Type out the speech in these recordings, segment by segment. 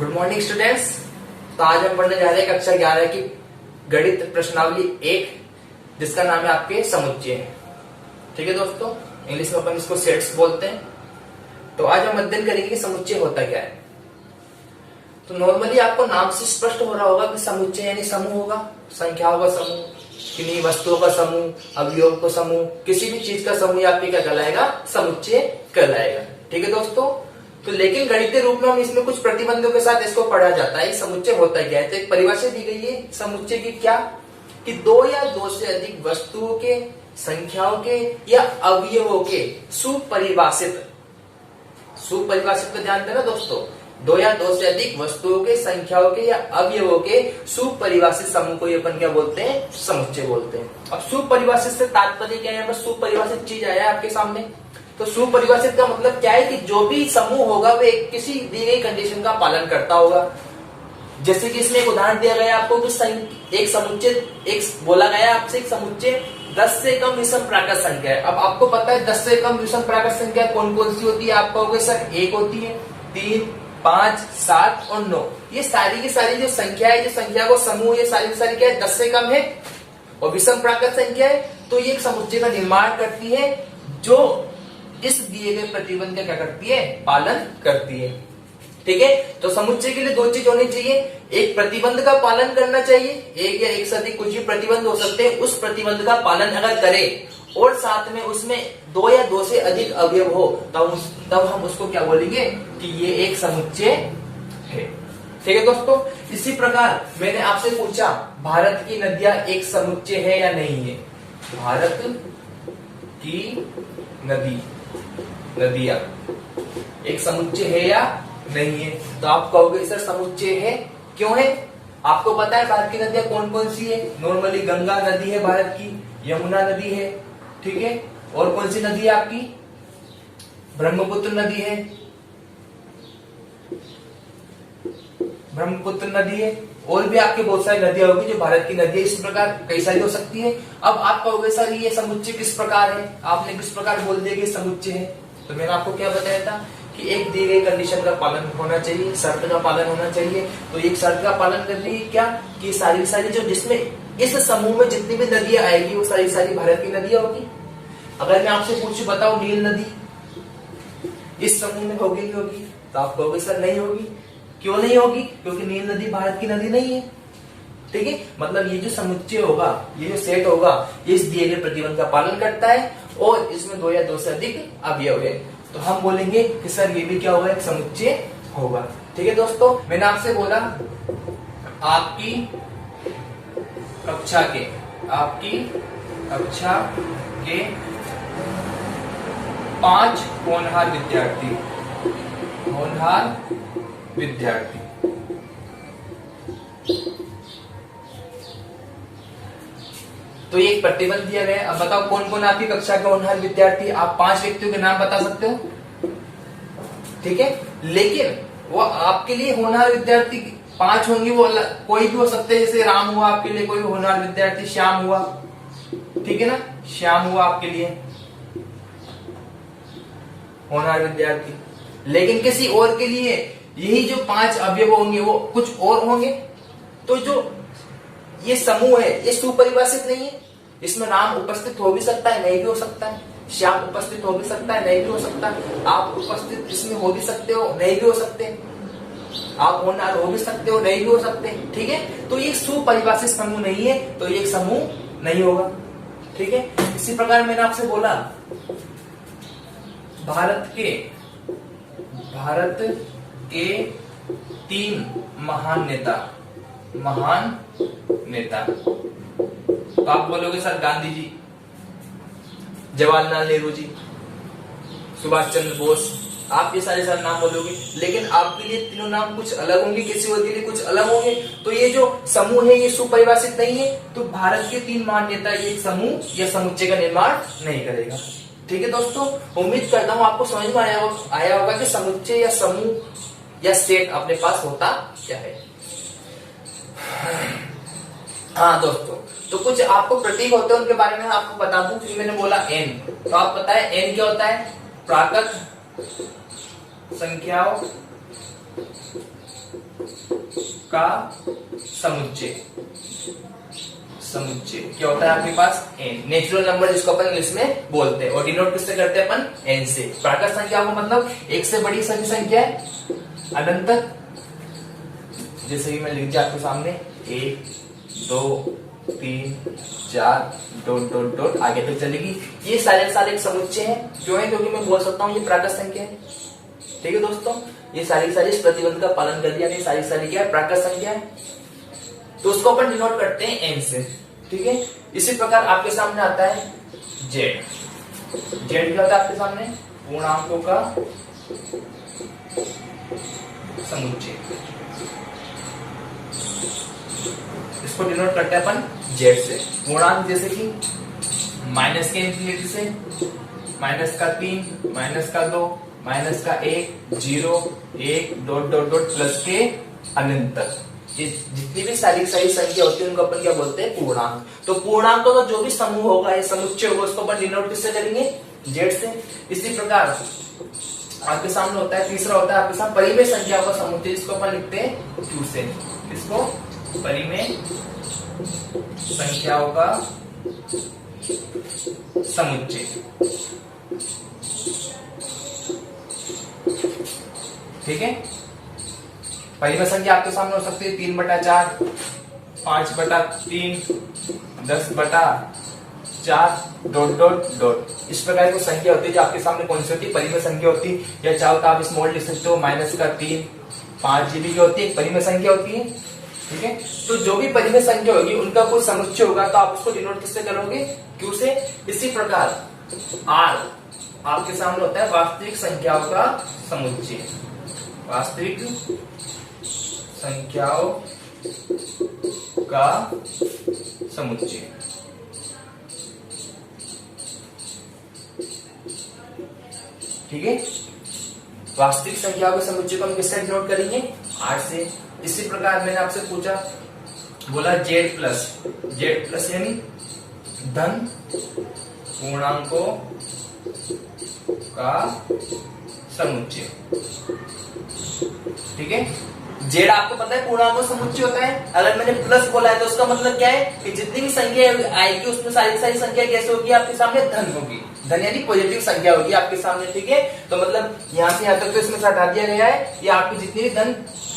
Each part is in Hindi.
Good morning students. तो आज हम पढ़ने जा रहे हैं कक्षा 11 की गणित प्रश्नावली 1, जिसका नाम है आपके समुच्चय। ठीक है दोस्तों, इंग्लिश में अपन इसको सेट्स बोलते हैं। तो आज हम अध्ययन करेंगे कि समुच्चय होता क्या है। तो नॉर्मली आपको नाम से स्पष्ट हो रहा होगा कि समुच्चय यानी समूह होगा, संख्याओं का समूह, किन्हीं वस्तुओं का समूह, अवयव का समूह, किसी भी चीज का समूह आपके क्या कहलाएगा, समुच्चय कहलाएगा। ठीक है दोस्तों। तो लेकिन गणितीय रूप में हम इसमें कुछ प्रतिबंधों के साथ इसको पढ़ा जाता है। समुच्चय होता क्या है, तो एक परिभाषा दी गई है समुच्चय की, क्या कि दो या दो से अधिक वस्तुओं के, संख्याओं के या अवयवों के सुपरिभाषित का ध्यान देना दोस्तों, दो या दो से अधिक वस्तुओं के, संख्याओं के या अवयवों के सुपरिभाषित समूह को अपन क्या बोलते हैं, समुच्चय बोलते हैं। अब सुपरिभाषित से तात्पर्य क्या है, यहाँ पर सुपरिभाषित चीज आया आपके सामने। तो सुपरिभाषित का मतलब क्या है कि जो भी समूह होगा वे किसी दी गई कंडीशन का पालन करता होगा। जैसे कि इसमें एक उदाहरण दिया गया आपको कि एक समुच्चय, एक बोला गया आपसे एक समुच्चय 10 से कम विषम प्राकृत संख्या है। अब आपको पता है 10 से कम विषम प्राकृत संख्या कौन कौन सी होती है, आप कहोगे सर 1 होती है, 3, 5, 7 और 9। ये सारी की सारी जो संख्या है, जो संख्या को समूह, ये सारी की सारी क्या है, 10 से कम है और विषम प्राकृत संख्या है। तो ये एक समुच्चय का निर्माण करती है जो इस दिए गए प्रतिबंध का क्या करती है, पालन करती है। ठीक है। तो समुच्चय के लिए दो चीज होनी चाहिए, एक प्रतिबंध का पालन करना चाहिए, एक या एक से अधिक कुछ भी प्रतिबंध हो सकते हैं, उस प्रतिबंध का पालन अगर करे और साथ में उसमें दो या दो से अधिक अवयव हो तब हम उसको क्या बोलेंगे कि ये एक समुच्चय है। ठीक है दोस्तों। इसी प्रकार मैंने आपसे पूछा भारत की नदियां एक समुच्चय है या नहीं है। भारत की नदियां एक समुच्चय है या नहीं है, तो आप कहोगे सर समुच्चय है। क्यों है, आपको पता है भारत की नदियां कौन कौन सी है। नॉर्मली गंगा नदी है भारत की, यमुना नदी है, ठीक है, और कौन सी नदी है आपकी, ब्रह्मपुत्र नदी है, ब्रह्मपुत्र नदी है, और भी आपके बहुत सारी नदियां होगी जो भारत की नदी है। इस प्रकार कई सारी हो सकती है। अब आप कहोगे सर ये समुच्चय किस प्रकार है, आपने किस प्रकार बोल दिया कि समुच्चय है। तो मैंने आपको क्या बताया था कि एक दी गई कंडीशन का पालन होना चाहिए, शर्त का पालन होना चाहिए। तो एक शर्त का पालन करने की क्या कि सारी सारी जो जिसमें इस समूह में जितनी भी नदियां आएगी वो सारी सारी भारत की नदियां होगी। अगर मैं आपसे पूछूं बताओ नील नदी इस समूह में होगी नहीं होगी, तो आप कहोगे सर नहीं होगी। क्यों नहीं होगी, क्योंकि नील नदी भारत की नदी नहीं है। ठीक है, मतलब ये जो समुच्चय होगा, ये जो सेट होगा, ये इस दिए गए प्रतिबंध का पालन करता है और इसमें दो या दो से अधिक अवयव है। तो हम बोलेंगे कि सर ये भी क्या होगा, एक समुच्चय होगा। ठीक है दोस्तों। मैंने आपसे बोला आपकी कक्षा के 5 होनहार विद्यार्थी तो ये एक प्रतिबंध दिया गया है। अब बताओ कौन कौन आपकी कक्षा के होनहार विद्यार्थी, आप 5 व्यक्तियों के नाम बता सकते हो। ठीक है, लेकिन वो आपके लिए होनहार विद्यार्थी 5 होंगे, वो कोई भी हो सकते हैं। जैसे राम हुआ आपके लिए कोई होनहार विद्यार्थी, श्याम हुआ, ठीक है ना, श्याम हुआ आपके लिए होनहार विद्यार्थी। लेकिन किसी और के लिए यही जो 5 अवयव होंगे वो कुछ और होंगे। तो जो ये समूह है ये सुपरिभाषित नहीं है। इसमें राम उपस्थित हो भी सकता है, नहीं भी हो सकता है, श्याम उपस्थित हो भी सकता है, नहीं भी हो सकता, आप उपस्थित इसमें हो भी सकते हो, नहीं भी हो सकते, आप होनहार हो भी सकते हो, नहीं भी हो सकते। ठीक है, तो ये सुपरिभाषित समूह नहीं है, तो ये समूह नहीं होगा। ठीक है। इसी प्रकार मैंने आपसे बोला भारत के 3 महान नेता। तो आप बोलोगे सर गांधी जी, जवाहरलाल नेहरू जी, सुभाष चंद्र बोस, आप ये सारे नाम बोलोगे। लेकिन आपके लिए तीनों नाम कुछ अलग होंगे, किसी और के लिए कुछ अलग होंगे। तो ये जो समूह है ये सुपरिभाषित नहीं है। तो भारत के 3 महान नेता ये समूह या समुच्चय का निर्माण नहीं करेगा। ठीक है दोस्तों, उम्मीद करता हूं आपको समझ में आया होगा कि समुच्चय या समूह या सेट अपने पास होता क्या है। हाँ दोस्तों, तो कुछ आपको प्रतीक होते हैं उनके बारे में आपको बता दूं। क्योंकि मैंने बोला एन, तो आप पता है एन क्या होता है, प्राकृत संख्याओं का समुच्चय क्या होता है आपके पास n, नेचुरल नंबर जिसको अपन इंग्लिश में बोलते हैं, और डिनोट किससे करते हैं अपन n से। प्राकृत संख्या को मतलब एक से बड़ी सभी संख्या है अनंत तक, जैसे कि मैं लिख दिया आपके सामने 1 2 3 4 डॉट डॉट डॉट आगे तक चलेगी। ये सारे एक समुच्चय है, क्यों है? क्योंकि मैं बोल सकता हूँ ये प्राकृत संख्या है। ठीक है दोस्तों, ये सारी इस प्रतिबंध का पालन कर दिया, सारी क्या है प्राकृत संख्या है, तो उसको अपन डिनोट करते हैं n से। ठीक है, इसी प्रकार आपके सामने आता है z क्या होता है आपके सामने? पूर्णांकों का समुच्चय, इसको डिनोट करते हैं अपन z से। पूर्णांक जैसे कि माइनस के इंफिनिटी से -3 -2 -1 0 1 डॉट डॉट डॉट प्लस के अनंत तक, जितनी भी सारी संख्या होती है उनको अपन क्या बोलते हैं? पूर्णांक। तो पूर्णांकों का जो भी समूह होगा या समुच्चय होगा उसको अपन डिनोट किससे करेंगे? z से। इसी प्रकार आपके सामने होता है तीसरा, होता है आपके सामने परिमेय संख्याओं का समुच्चय, जिसको अपन लिखते हैं q से। इसको परिमेय संख्याओं का समुच्चय। ठीक है, परिमेय संख्या आपके सामने हो सकती है 3/4 5/3 10/4 डॉट डॉट डॉट, इस प्रकार की संख्या होती है जो आपके सामने कौन सी होती है? परिमेय संख्या होती है। या चाहो तो आप स्मॉल लिख सकते हो -3 5 जीबी की होती है, परिमेय संख्या होती है। ठीक है, तो जो भी परिमेय संख्या होगी उनका कोई समुच्चय होगा तो आप उसको डिनोट किससे करोगे? q से। इसी प्रकार r आपके सामने होता है वास्तविक संख्याओं का समुच्चय, वास्तविक संख्याओं का समुच्चय। ठीक है, वास्तविक संख्याओं के समुच्चय को हम किससे डिनोट करेंगे? r से। इसी प्रकार मैंने आपसे पूछा, बोला z प्लस यानी धन पूर्णांकों का समुच्चय। ठीक है, z आपको पता है पूर्णांकों का समुच्चय होता है। अगर मैंने प्लस बोला है तो उसका मतलब क्या है कि जितनी भी संख्या आएगी उसमें सारी संख्या कैसे होगी? आपके सामने धन होगी, धन यानी पॉजिटिव संख्या होगी आपके सामने। ठीक है, तो मतलब यहाँ से यहाँ तक तो इसमें से हटा दिया गया है। ये आपकी जितनी भी धन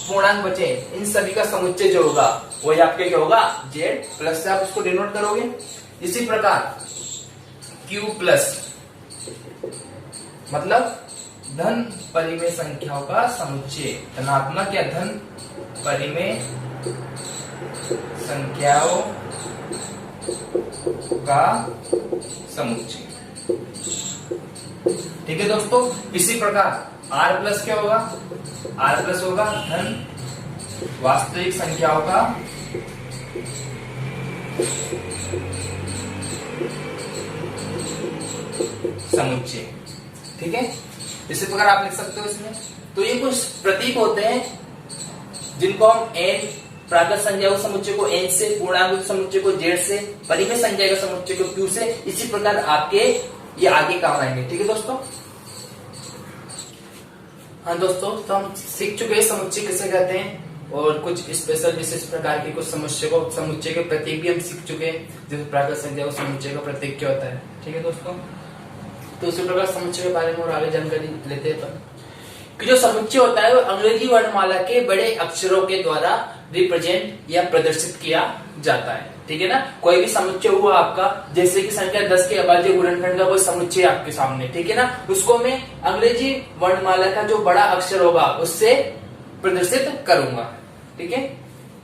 पूर्णांक बचे इन सभी का समुच्चय जो होगा वही आपके क्या होगा? z प्लस से आप उसको डिनोट करोगे। इसी प्रकार q प्लस मतलब धन परिमेय संख्याओं का समुच्चय, धनात्मक या धन परिमेय संख्याओं का समुच्चय। ठीक है दोस्तों, इसी प्रकार r प्लस क्या होगा? r प्लस होगा धन वास्तविक संख्याओं का समुच्चय। ठीक है, इसी प्रकार आप लिख सकते हो इसमें। तो ये कुछ प्रतीक होते हैं जिनको हम n, प्राकृत संख्या के समुच्चय को n से, पूर्णांक के समुच्चय को z से, परिमेय संख्या के समुच्चय को q से, इसी प्रकार आपके ये आगे काम आएंगे। ठीक है दोस्तों। हाँ दोस्तों, तो हम सीख चुके हैं समुच्चय किसे कहते हैं, और कुछ स्पेशल विशेष प्रकार की कुछ समुच्चय के प्रतीक भी हम सीख चुके हैं, जैसे प्राकृत संख्या को समुच्चय का प्रतीक क्या होता है। ठीक है दोस्तों, तो उसी प्रकार समुच्चय के बारे में और आगे जानकारी लेते हैं कि जो समुच्चय होता है वो अंग्रेजी वर्णमाला के बड़े अक्षरों के द्वारा रिप्रेजेंट या प्रदर्शित किया जाता है। ठीक है ना, कोई भी समुच्चय हुआ आपका, जैसे कि संख्या 10 के अभाज्य गुणनखंड का कोई समुच्चय आपके सामने, ठीक है ना, उसको मैं अंग्रेजी वर्णमाला का जो बड़ा अक्षर होगा उससे प्रदर्शित करूंगा। ठीक है,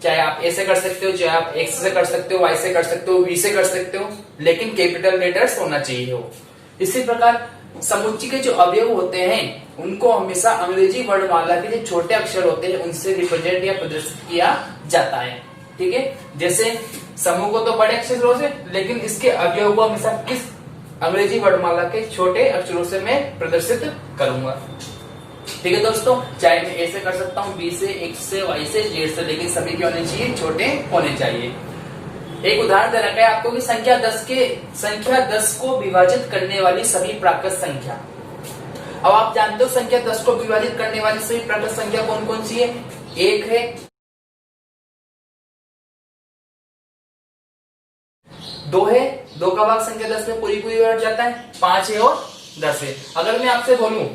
चाहे आप ऐसे कर सकते हो, चाहे आप एक्स से कर सकते हो, वाई से कर सकते हो, वी से कर सकते हो, लेकिन कैपिटल लेटर्स होना चाहिए हो। इसी प्रकार समुच्चय के जो अवयव होते हैं उनको हमेशा अंग्रेजी वर्णमाला के जो छोटे अक्षर होते हैं उनसे रिप्रेजेंट या प्रदर्शित किया जाता है। ठीक है, जैसे समूह को तो बड़े अक्षरों से, लेकिन इसके अवयव को हमेशा किस अंग्रेजी वर्णमाला के छोटे अक्षरों से मैं प्रदर्शित करूंगा। ठीक है दोस्तों, चाहे मैं ऐसे कर सकता हूँ, बी से, एक्स से, वाई से, जेड से, लेकिन सभी क्या होने चाहिए? छोटे होने चाहिए। एक उदाहरण दे रखा है आपको कि संख्या 10 को विभाजित करने वाली सभी प्राकृत संख्या। अब आप जानते हो संख्या 10 को विभाजित करने वाली सभी प्राकृत संख्या कौन कौन सी है? 1 है, 2 है, 2 का भाग संख्या 10 में पूरी पूरी बैठ जाता है, 5 है और 10 है। अगर मैं आपसे बोलूं,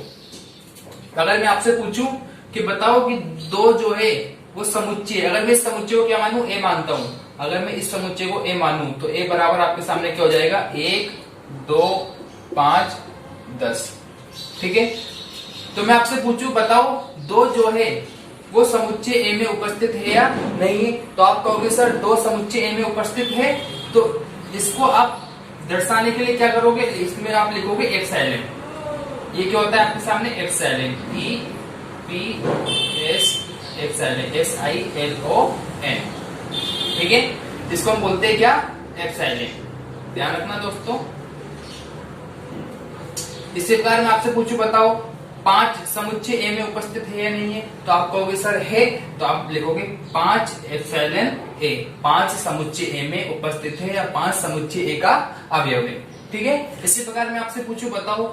अगर मैं आपसे पूछूं कि बताओ कि 2 जो है वो समुच्चय, अगर मैं इस समुच्चय को क्या मानूं, ए मानता हूं, अगर मैं इस समुच्चय को ए मानूं तो ए बराबर आपके सामने क्या हो जाएगा, 1 2 5 10। ठीक है, तो मैं आपसे पूछूं बताओ 2 जो है वो समुच्चय ए में उपस्थित है या नहीं है, तो आप कहोगे सर 2 समुच्चय ए में उपस्थित है, तो इसको आप दर्शाने के लिए क्या करोगे, इसमें आप लिखोगे एप्सिलॉन। ये क्या होता है आपके सामने, epsilon, E P S epsilon, SILON। ठीक है, जिसको हम बोलते हैं क्या, एप्सिलॉन। ध्यान रखना दोस्तों। इसी प्रकार मैं आपसे पूछूं बताओ 5 समुच्चय ए में उपस्थित है या नहीं है, तो आप कहोगे सर है, तो आप लिखोगे 5 एप्सिलॉन ए, 5 समुच्चय ए में उपस्थित है या 5 समुच्चय ए का अवयव है। ठीक है, इसी प्रकार मैं आपसे पूछूं बताओ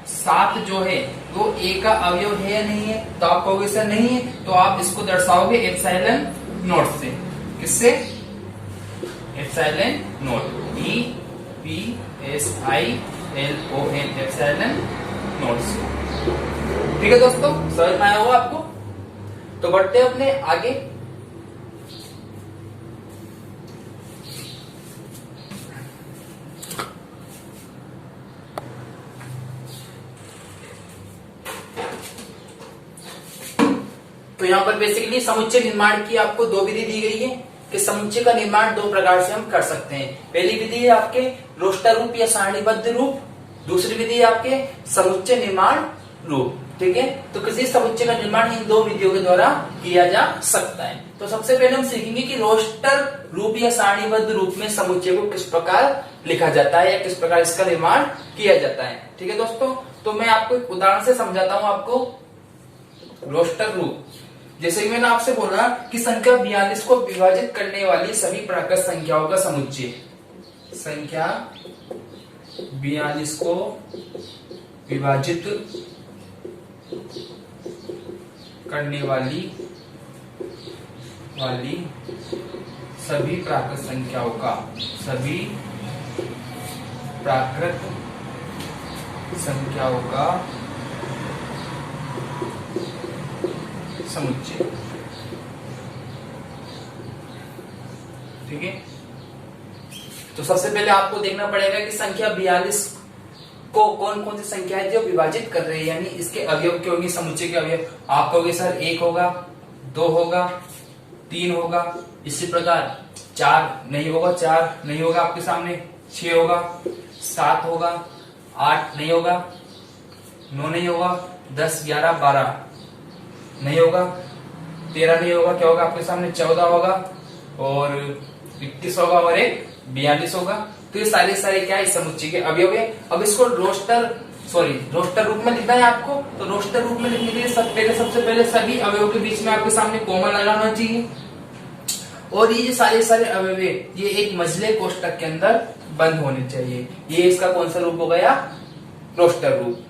7 जो है वो ए का अवयव है या नहीं है, तो आप कहोगे सर नहीं है, तो आप इसको दर्शाओगे एप्सिलॉन नोट से। किससे, epsilon note, EPSILON, epsilon note से। ठीक है दोस्तों, समझ में आया होगा आपको। तो बढ़ते हैं अपने आगे। तो यहाँ पर बेसिकली समुच्चय निर्माण की आपको 2 विधि दी गई है कि समुच्चय का निर्माण 2 प्रकार से हम कर सकते हैं। पहली विधि है आपके रोस्टर रूप या सारणीबद्ध रूप, दूसरी विधि है आपके समुच्चय निर्माण रूप। ठीक है, तो किसी समुच्चय का निर्माण इन 2 विधियों के द्वारा किया जा सकता है। तो सबसे पहले हम सीखेंगे कि रोस्टर रूप या सारणीबद्ध रूप में समुच्चय को किस प्रकार लिखा जाता है या किस प्रकार इसका निर्माण किया जाता है। ठीक है दोस्तों, तो मैं आपको एक उदाहरण से समझाता हूं आपको। रोस्टर रूप, जैसे कि मैंने आपसे बोला कि संख्या 42 को विभाजित करने वाली सभी प्राकृत संख्याओं का समुच्चय, संख्या 42 को विभाजित करने वाली सभी प्राकृत संख्याओं का, सभी प्राकृत संख्याओं का समुच्चय। ठीक है, तो सबसे पहले आपको देखना पड़ेगा कि संख्या 42 को कौन कौन सी संख्या है जो विभाजित कर रही है, यानी इसके अवयव क्या होंगे, समुच्चय के अवयव। आप कहोगे सर 1 होगा, 2 होगा, 3 होगा, इसी प्रकार 4 नहीं होगा, 4 नहीं होगा आपके सामने, 6 होगा, 7 होगा, 8 नहीं होगा, 9 नहीं होगा, 10 11 12 नहीं होगा, 13 नहीं होगा, क्या होगा आपके सामने 14 होगा, और 21 होगा, और एक 42 होगा। तो ये सारे क्या है, समुच्चय के अवयव है। अब इसको रोस्टर रूप में लिखना है आपको। तो रोस्टर रूप में लिखने के लिए सबसे पहले सभी अवयव के बीच में आपके सामने कॉमा लगाना चाहिए, और ये जो सारे अवयव है ये एक मझले कोष्टक के अंदर बंद होने चाहिए। ये इसका कौन सा रूप हो गया, रोस्टर रूप।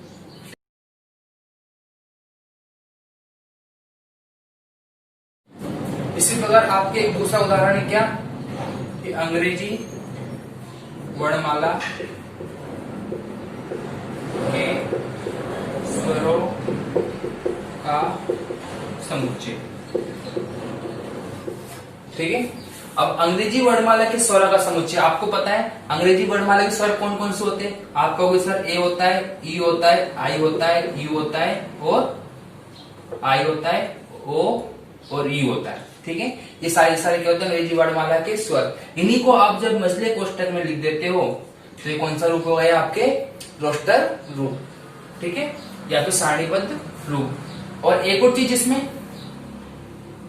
इसी प्रकार आपके एक दूसरा उदाहरण है क्या, कि अंग्रेजी वर्णमाला के स्वरों का समुच्चय। ठीक है, अब अंग्रेजी वर्णमाला के स्वर का समुच्चय आपको पता है। अंग्रेजी वर्णमाला के स्वर कौन कौन से होते हैं, आप कहोगे सर ए होता है, ई होता है, आई होता है, यू होता है, और आई होता है, ओ और ई होता है। ठीक है, ये सारे क्या होते हैं, अंग्रेजी वर्णमाला के स्वर। इन्हीं को आप जब मझले कोष्टक में लिख देते हो तो ये कौन सा रूप हो गया, आपके रोस्टर रूप। ठीक है, या फिर सारणीबद्ध रूप। और एक और चीज इसमें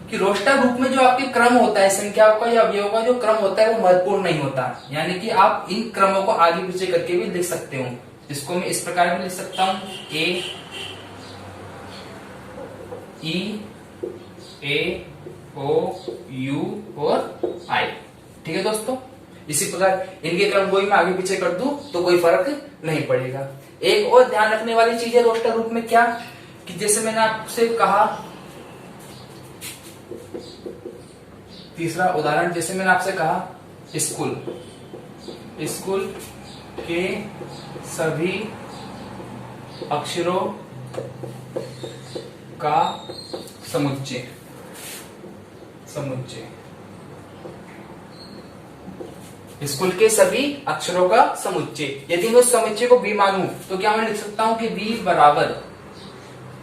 कि रोस्टर रूप में जो आपके क्रम होता है संख्याओं का या अवयवों का जो क्रम होता है वो महत्वपूर्ण नहीं होता, यानी कि आप इन क्रमों को आगे पीछे करके भी लिख सकते हो। जिसको मैं इस प्रकार भी लिख सकता हूं, ए ओ यू और आई। ठीक है दोस्तों, इसी प्रकार इनके क्रम को ही मैं आगे पीछे कर दूं तो कोई फर्क नहीं पड़ेगा। एक और ध्यान रखने वाली चीज है रोस्टर रूप में क्या, कि जैसे मैंने आपसे कहा तीसरा उदाहरण, जैसे मैंने आपसे कहा स्कूल, स्कूल के सभी अक्षरों का समुच्चय, स्कूल के सभी अक्षरों का समुच्चय। यदि मैं उस समुच्चय को बी मानूं तो क्या मैं लिख सकता हूं कि बी बराबर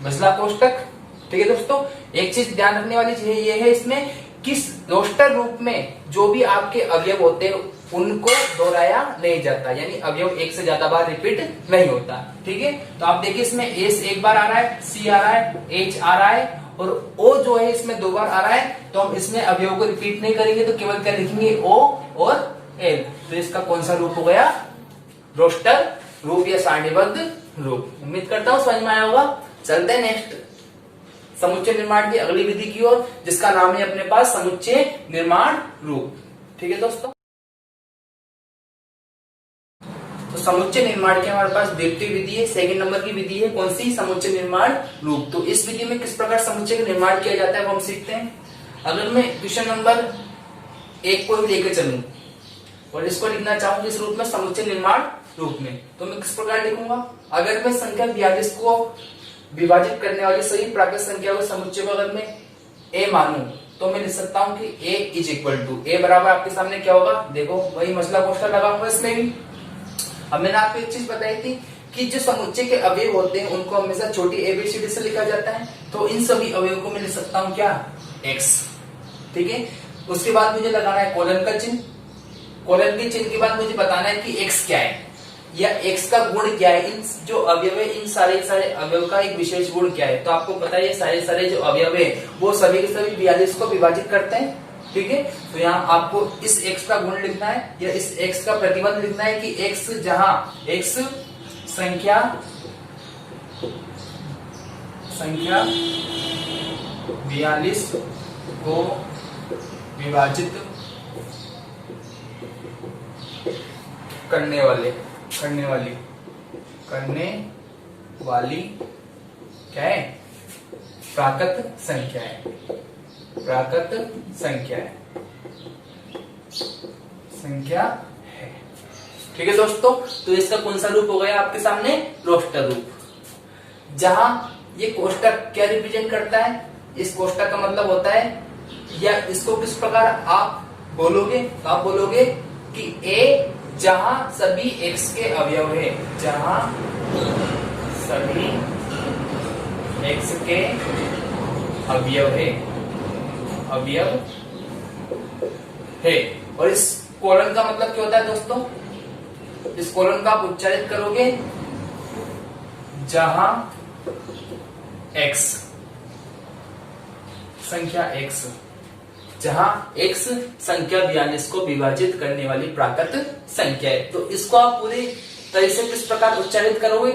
मसला कोष्टक। ठीक है दोस्तों, एक चीज ध्यान रखने वाली चीज ये है इसमें, किस रोस्टर रूप में जो भी आपके अवयव होते हैं उनको दोहराया नहीं जाता, यानी अवयव एक से ज्यादा बार रिपीट नहीं होता। ठीक है, तो आप देखिए इसमें एस एक बार आ रहा है, सी आ रहा है, एच आ रहा है और ओ जो है इसमें 2 बार आ रहा है। तो हम इसमें अवयव को रिपीट नहीं करेंगे, तो केवल क्या लिखेंगे ओ और एल। तो इसका कौन सा रूप हो गया? रोस्टर रूप या सारणीबद्ध रूप। उम्मीद करता हूं समझ में आया होगा। चलते हैं नेक्स्ट समुच्चय निर्माण की अगली विधि की ओर, जिसका नाम है अपने पास समुच्चय निर्माण रूप। ठीक है दोस्तों, तो समुच्चय निर्माण की हमारे पास द्वितीय विधि है, सेकंड नंबर की विधि है, कौन सी? समुच्चय निर्माण रूप। तो इस विधि में किस प्रकार समुच्चय का निर्माण किया जाता है वो हम सीखते हैं। अगर मैं क्वेश्चन नंबर 1 को ही लेकर चलूं और इसको लिखना चाहूं इस रूप में, समुच्चय निर्माण रूप में, तो मैं किस प्रकार लिखूंगा? अगर मैं संख्या 42 को विभाजित करने वाली सही प्राकृत संख्या के समुच्चय को अगर मैं a मानूं तो मैं लिख सकता हूं कि a is equal to, a बराबर आपके सामने क्या होगा? देखो वही मसला कोष्ठक लगा हुआ इसमें भी। अब मैंने आपको एक चीज बताई थी कि जो समुच्चय के अवयव होते हैं उनको हमेशा छोटी एबीसीडी से लिखा जाता है। तो इन सभी अवयव को मैं लिख सकता हूं क्या? x। ठीक है, उसके बाद मुझे लगाना है कोलन का चिन्ह। कोलन के चिन्ह के बाद मुझे बताना है कि x क्या है या x का गुण क्या है। इन जो अवयव है इन सारे अवयव का एक विशेष गुण क्या है? तो आपको पता है ये सारे जो अवयव है वो सभी के सभी 42 को विभाजित करते हैं। ठीक है, तो यहाँ आपको इस x का गुण लिखना है या इस x का प्रतिबंध लिखना है कि x जहां x संख्या 42 को विभाजित करने वाली क्या है? प्राकृत संख्या है। ठीक है दोस्तों, तो इसका कौन सा रूप हो गया आपके सामने? रोस्टर रूप। जहां ये कोष्टक क्या रिप्रेजेंट करता है? इस कोष्टक का मतलब होता है, या इसको किस प्रकार आप बोलोगे? तो आप बोलोगे कि a जहां सभी x के अवयव है, जहां सभी x के अवयव है। और इस कोलन का मतलब क्या होता है दोस्तों? इस कोलन का आप उच्चारित करोगे जहां x संख्या x, जहां x संख्या 42 को विभाजित करने वाली प्राकृत संख्या है। तो इसको आप पूरी तरह से किस प्रकार उच्चारित करोगे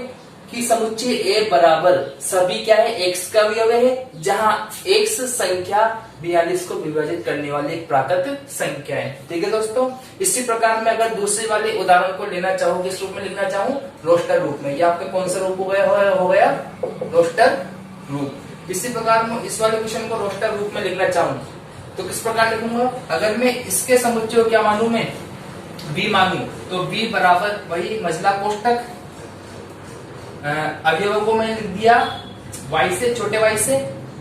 कि समुच्चय A बराबर सभी क्या है? x का अवयव है, जहां x संख्या 42 को विभाजित करने वाली एक प्राकृत संख्या है। ठीक है दोस्तों, इसी प्रकार में अगर दूसरे वाले उदाहरण को लेना चाहूँ, किस रूप में लिखना चाहूँ? रोस्टर रूप में। ये आपका कौन सा रूप हो गया? रोस्टर रूप। इसी प्रकार मैं इस वाले क्वेश्चन को रोस्टर रूप में लिखना चाहूँ तो किस प्रकार लिखूंगा? अगर मैं इसके समुच्चय को क्या मानूं? मैं b मानूं तो b बराबर वही मझला कोष्टक, अवयवों को मैंने लिख दिया y से, छोटे y से,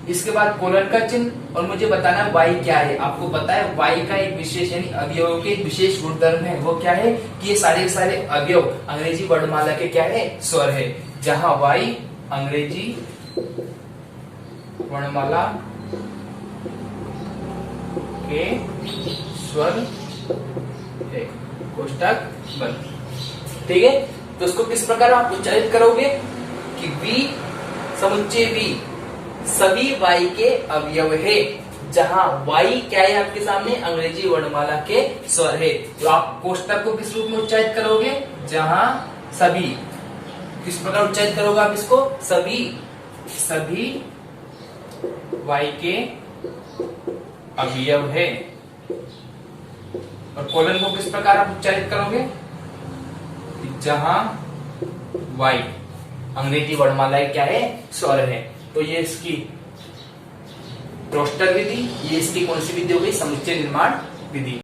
इसके बाद कोलन का चिन्ह, और मुझे बताना है y क्या है। आपको पता है y का एक विशेष यानी अवयवों के एक विशेष गुणधर्म है, वो क्या है कि ये सारे अवयव अंग्रेजी वर्णमाला के क्या है? स्वर है। जहां y अंग्रेजी वर्णमाला के स्वर है, कोष्टक बंद। ठीक है, तो इसको किस प्रकार आप उच्चारित करोगे कि v समुच्चय v सभी y के अवयव है, जहां y क्या है आपके सामने? अंग्रेजी वर्णमाला के स्वर है। तो आप कोष्टक को किस रूप में उच्चारित करोगे? जहां सभी, किस प्रकार उच्चारित करोगे आप इसको? सभी y के अवयव है। और कोलन को किस प्रकार आप उच्चारित करोगे? जहां y अंग्रेजी वर्णमाला क्या है? स्वर है। तो ये इसकी रोस्टर विधि, ये इसकी कौन सी विधि हो गई? समुच्चय निर्माण विधि।